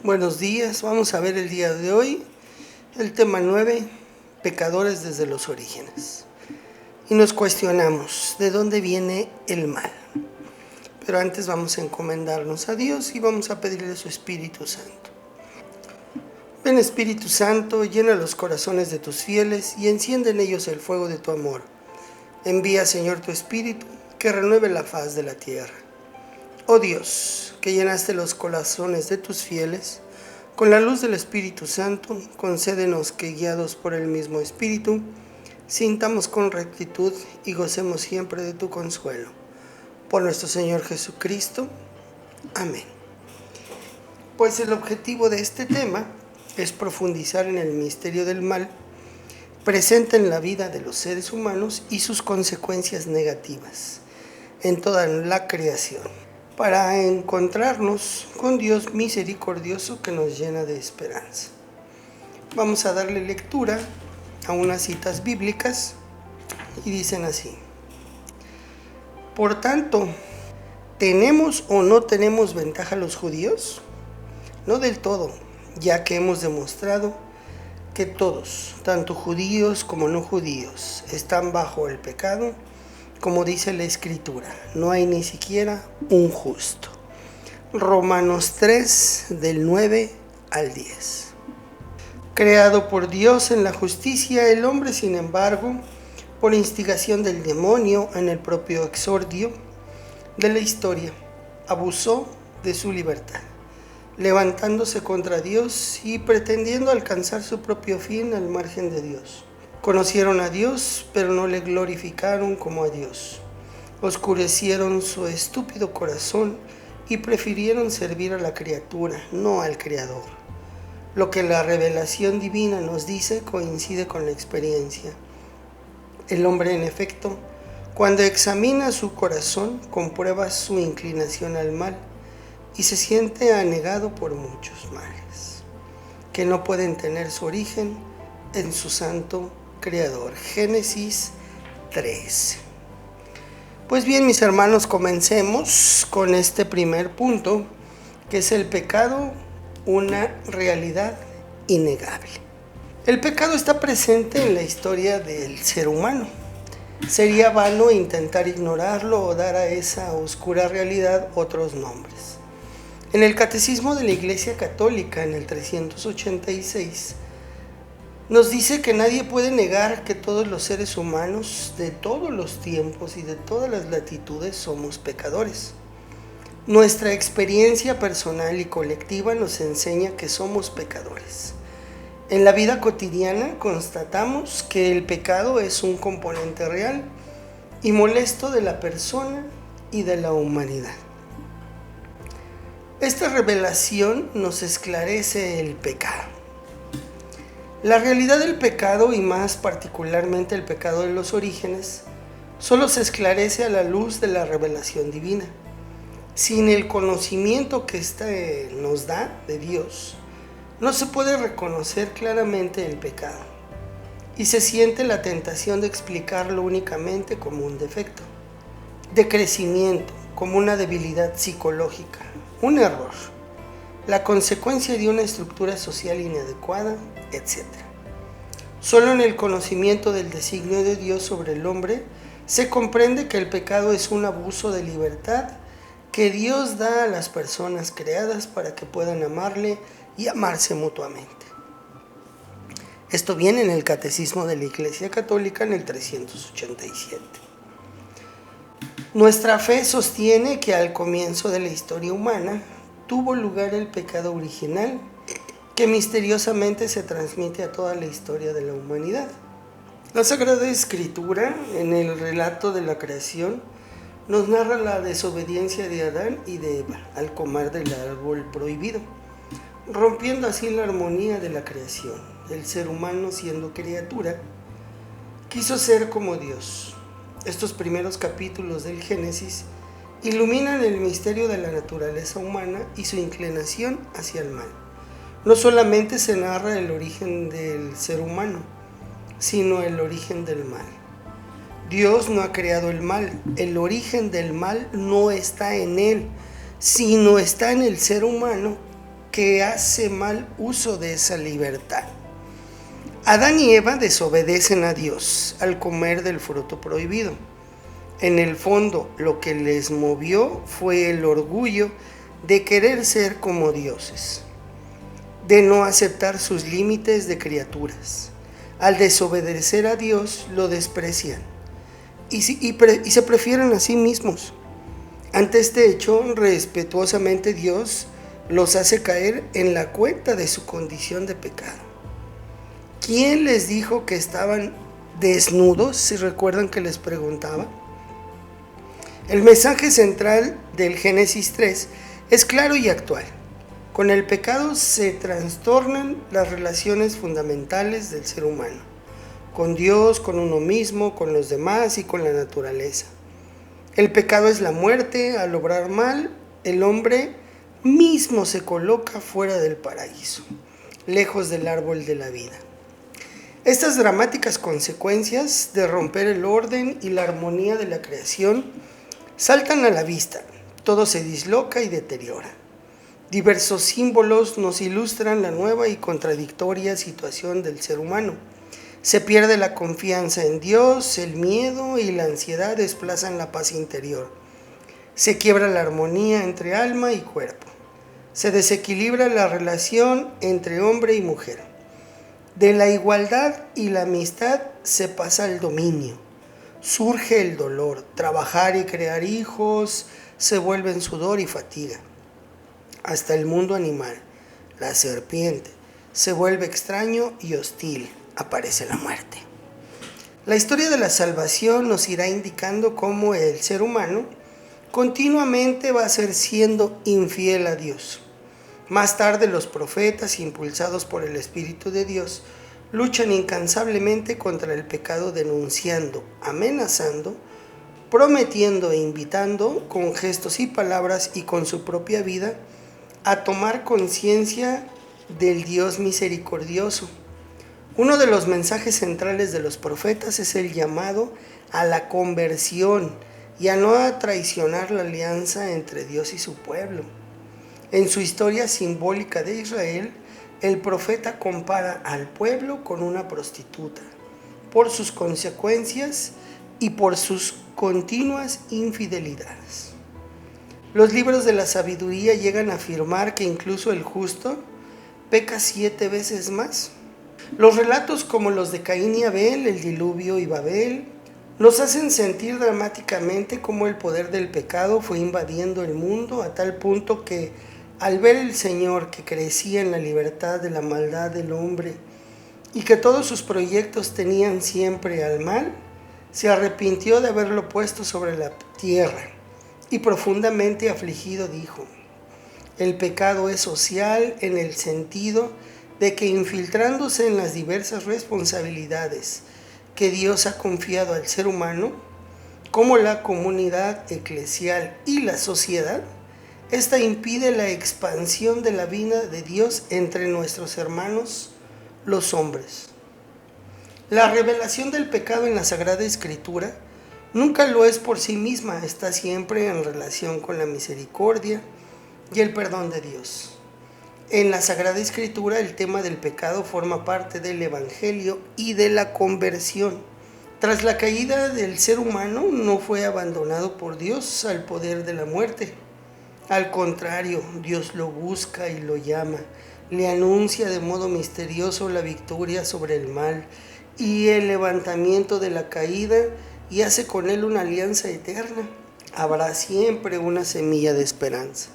Buenos días, vamos a ver el día de hoy el tema 9, pecadores desde los orígenes. Y nos cuestionamos, ¿de dónde viene el mal? Pero antes vamos a encomendarnos a Dios y vamos a pedirle su Espíritu Santo. Ven Espíritu Santo, llena los corazones de tus fieles y enciende en ellos el fuego de tu amor. Envía, Señor, tu Espíritu, que renueve la faz de la tierra. Oh Dios, que llenaste los corazones de tus fieles, con la luz del Espíritu Santo, concédenos que, guiados por el mismo Espíritu, sintamos con rectitud y gocemos siempre de tu consuelo. Por nuestro Señor Jesucristo. Amén. Pues el objetivo de este tema es profundizar en el misterio del mal presente en la vida de los seres humanos y sus consecuencias negativas en toda la creación, para encontrarnos con Dios misericordioso que nos llena de esperanza. Vamos a darle lectura a unas citas bíblicas y dicen así: Por tanto, ¿tenemos o no tenemos ventaja los judíos? No del todo, ya que hemos demostrado que todos, tanto judíos como no judíos, están bajo el pecado. Como dice la Escritura, no hay ni siquiera un justo. Romanos 3, del 9 al 10. Creado por Dios en la justicia, el hombre, sin embargo, por instigación del demonio en el propio exordio de la historia, abusó de su libertad, levantándose contra Dios y pretendiendo alcanzar su propio fin al margen de Dios. Conocieron a Dios, pero no le glorificaron como a Dios. Oscurecieron su estúpido corazón y prefirieron servir a la criatura, no al Creador. Lo que la revelación divina nos dice coincide con la experiencia. El hombre, en efecto, cuando examina su corazón, comprueba su inclinación al mal y se siente anegado por muchos males, que no pueden tener su origen en su santo Creador. Génesis 3. Pues bien, mis hermanos, comencemos con este primer punto, que es el pecado, una realidad innegable. El pecado está presente en la historia del ser humano. Sería vano intentar ignorarlo o dar a esa oscura realidad otros nombres. En el Catecismo de la Iglesia Católica, en el 386, nos dice que nadie puede negar que todos los seres humanos de todos los tiempos y de todas las latitudes somos pecadores. Nuestra experiencia personal y colectiva nos enseña que somos pecadores. En la vida cotidiana constatamos que el pecado es un componente real y molesto de la persona y de la humanidad. Esta revelación nos esclarece el pecado. La realidad del pecado, y más particularmente el pecado de los orígenes, solo se esclarece a la luz de la revelación divina. Sin el conocimiento que éste nos da de Dios, no se puede reconocer claramente el pecado, y se siente la tentación de explicarlo únicamente como un defecto, de crecimiento, como una debilidad psicológica, un error, la consecuencia de una estructura social inadecuada, etc. Solo en el conocimiento del designio de Dios sobre el hombre se comprende que el pecado es un abuso de libertad que Dios da a las personas creadas para que puedan amarle y amarse mutuamente. Esto viene en el Catecismo de la Iglesia Católica en el 387. Nuestra fe sostiene que al comienzo de la historia humana tuvo lugar el pecado original que misteriosamente se transmite a toda la historia de la humanidad. La Sagrada Escritura, en el relato de la creación, nos narra la desobediencia de Adán y de Eva al comer del árbol prohibido, rompiendo así la armonía de la creación. El ser humano, siendo criatura, quiso ser como Dios. Estos primeros capítulos del Génesis iluminan el misterio de la naturaleza humana y su inclinación hacia el mal. No solamente se narra el origen del ser humano, sino el origen del mal. Dios no ha creado el mal. El origen del mal no está en él, sino está en el ser humano que hace mal uso de esa libertad. Adán y Eva desobedecen a Dios al comer del fruto prohibido. En el fondo, lo que les movió fue el orgullo de querer ser como dioses, de no aceptar sus límites de criaturas. Al desobedecer a Dios, lo desprecian y se prefieren a sí mismos. Ante este hecho, respetuosamente Dios los hace caer en la cuenta de su condición de pecado. ¿Quién les dijo que estaban desnudos? Si recuerdan que les preguntaba. El mensaje central del Génesis 3 es claro y actual. Con el pecado se trastornan las relaciones fundamentales del ser humano, con Dios, con uno mismo, con los demás y con la naturaleza. El pecado es la muerte. Al obrar mal, el hombre mismo se coloca fuera del paraíso, lejos del árbol de la vida. Estas dramáticas consecuencias de romper el orden y la armonía de la creación saltan a la vista. Todo se disloca y deteriora. Diversos símbolos nos ilustran la nueva y contradictoria situación del ser humano. Se pierde la confianza en Dios, el miedo y la ansiedad desplazan la paz interior. Se quiebra la armonía entre alma y cuerpo. Se desequilibra la relación entre hombre y mujer. De la igualdad y la amistad se pasa al dominio. Surge el dolor. Trabajar y crear hijos se vuelven sudor y fatiga. Hasta el mundo animal, la serpiente, se vuelve extraño y hostil. Aparece la muerte. La historia de la salvación nos irá indicando cómo el ser humano continuamente va a ser siendo infiel a Dios. Más tarde los profetas, impulsados por el Espíritu de Dios, luchan incansablemente contra el pecado, denunciando, amenazando, prometiendo e invitando con gestos y palabras y con su propia vida a tomar conciencia del Dios misericordioso. Uno de los mensajes centrales de los profetas es el llamado a la conversión y a no traicionar la alianza entre Dios y su pueblo. En su historia simbólica de Israel, el profeta compara al pueblo con una prostituta por sus consecuencias y por sus continuas infidelidades. Los libros de la sabiduría llegan a afirmar que incluso el justo peca 7 veces más. Los relatos como los de Caín y Abel, el diluvio y Babel, nos hacen sentir dramáticamente cómo el poder del pecado fue invadiendo el mundo a tal punto que al ver el Señor que crecía en la libertad de la maldad del hombre y que todos sus proyectos tenían siempre al mal, se arrepintió de haberlo puesto sobre la tierra y profundamente afligido dijo: el pecado es social en el sentido de que infiltrándose en las diversas responsabilidades que Dios ha confiado al ser humano, como la comunidad eclesial y la sociedad, esta impide la expansión de la vida de Dios entre nuestros hermanos, los hombres. La revelación del pecado en la Sagrada Escritura nunca lo es por sí misma, está siempre en relación con la misericordia y el perdón de Dios. En la Sagrada Escritura el tema del pecado forma parte del Evangelio y de la conversión. Tras la caída del ser humano no fue abandonado por Dios al poder de la muerte. Al contrario, Dios lo busca y lo llama, le anuncia de modo misterioso la victoria sobre el mal y el levantamiento de la caída y hace con él una alianza eterna. Habrá siempre una semilla de esperanza.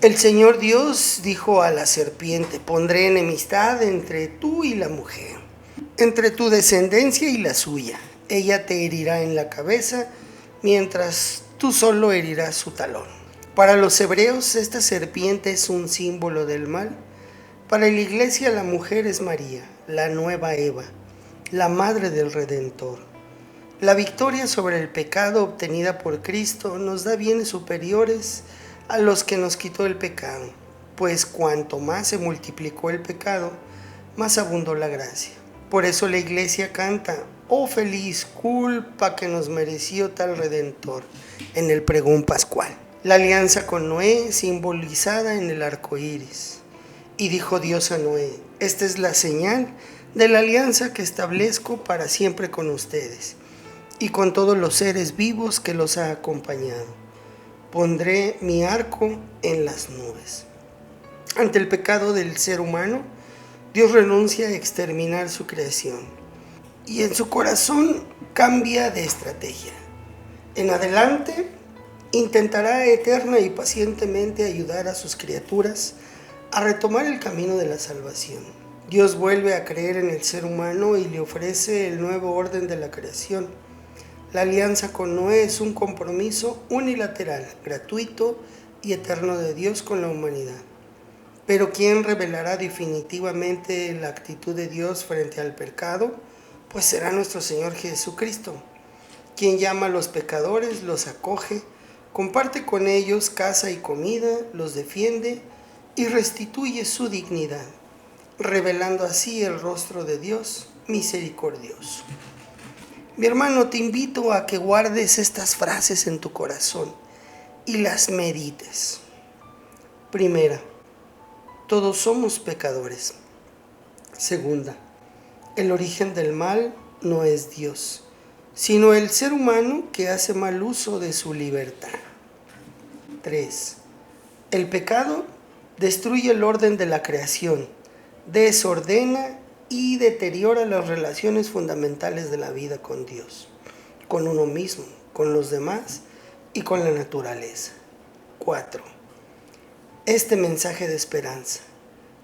El Señor Dios dijo a la serpiente: pondré enemistad entre tú y la mujer, entre tu descendencia y la suya. Ella te herirá en la cabeza, mientras tú solo herirás su talón. Para los hebreos, esta serpiente es un símbolo del mal. Para la Iglesia, la mujer es María, la nueva Eva, la madre del Redentor. La victoria sobre el pecado obtenida por Cristo nos da bienes superiores a los que nos quitó el pecado, pues cuanto más se multiplicó el pecado, más abundó la gracia. Por eso la Iglesia canta: oh feliz culpa que nos mereció tal Redentor, en el pregón pascual. La alianza con Noé, simbolizada en el arco iris. Y dijo Dios a Noé: esta es la señal de la alianza que establezco para siempre con ustedes y con todos los seres vivos que los ha acompañado. Pondré mi arco en las nubes. Ante el pecado del ser humano, Dios renuncia a exterminar su creación y en su corazón cambia de estrategia. En adelante, intentará eterna y pacientemente ayudar a sus criaturas a retomar el camino de la salvación. Dios vuelve a creer en el ser humano y le ofrece el nuevo orden de la creación. La alianza con Noé es un compromiso unilateral, gratuito y eterno de Dios con la humanidad. Pero ¿quién revelará definitivamente la actitud de Dios frente al pecado? Pues será nuestro Señor Jesucristo, quien llama a los pecadores, los acoge, comparte con ellos casa y comida, los defiende y restituye su dignidad, revelando así el rostro de Dios misericordioso. Mi hermano, te invito a que guardes estas frases en tu corazón y las medites. Primera, todos somos pecadores. Segunda, el origen del mal no es Dios, sino el ser humano que hace mal uso de su libertad. 3. El pecado destruye el orden de la creación, desordena y deteriora las relaciones fundamentales de la vida con Dios, con uno mismo, con los demás y con la naturaleza. 4. Este mensaje de esperanza.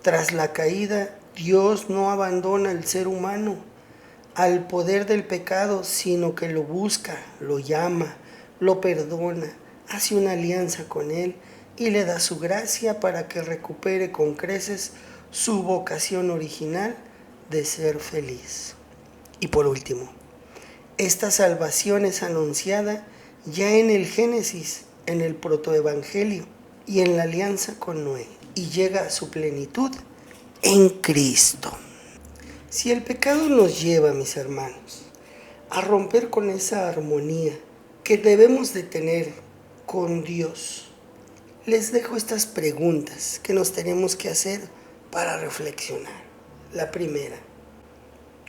Tras la caída, Dios no abandona al ser humano al poder del pecado, sino que lo busca, lo llama, lo perdona, hace una alianza con él y le da su gracia para que recupere con creces su vocación original de ser feliz. Y por último, esta salvación es anunciada ya en el Génesis, en el protoevangelio y en la alianza con Noé, y llega a su plenitud en Cristo. Si el pecado nos lleva, mis hermanos, a romper con esa armonía que debemos de tener con Dios, les dejo estas preguntas que nos tenemos que hacer para reflexionar. La primera,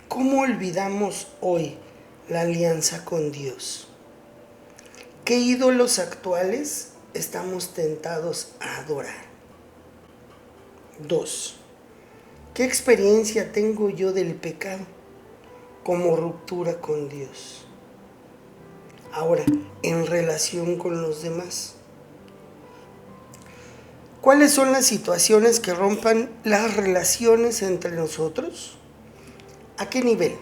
¿cómo olvidamos hoy la alianza con Dios? ¿Qué ídolos actuales estamos tentados a adorar? 2. ¿Qué experiencia tengo yo del pecado como ruptura con Dios? Ahora, en relación con los demás, ¿cuáles son las situaciones que rompan las relaciones entre nosotros? ¿A qué nivel?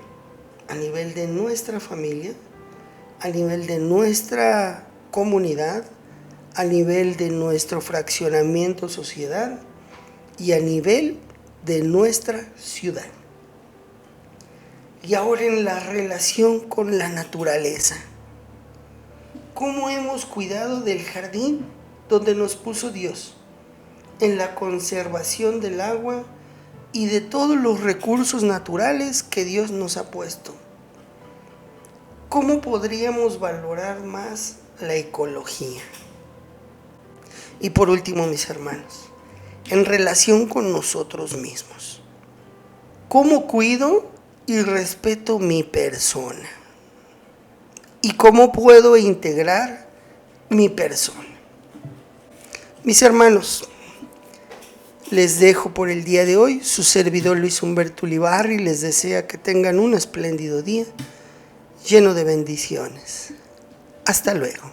¿A nivel de nuestra familia? ¿A nivel de nuestra comunidad? ¿A nivel de nuestro fraccionamiento sociedad? ¿Y a nivel de nuestra ciudad? Y ahora en la relación con la naturaleza. ¿Cómo hemos cuidado del jardín donde nos puso Dios? En la conservación del agua y de todos los recursos naturales que Dios nos ha puesto. ¿Cómo podríamos valorar más la ecología? Y por último, mis hermanos, en relación con nosotros mismos, ¿cómo cuido y respeto mi persona? ¿Y cómo puedo integrar mi persona? Mis hermanos, les dejo por el día de hoy. Su servidor Luis Humberto Ulibarri les desea que tengan un espléndido día lleno de bendiciones. Hasta luego.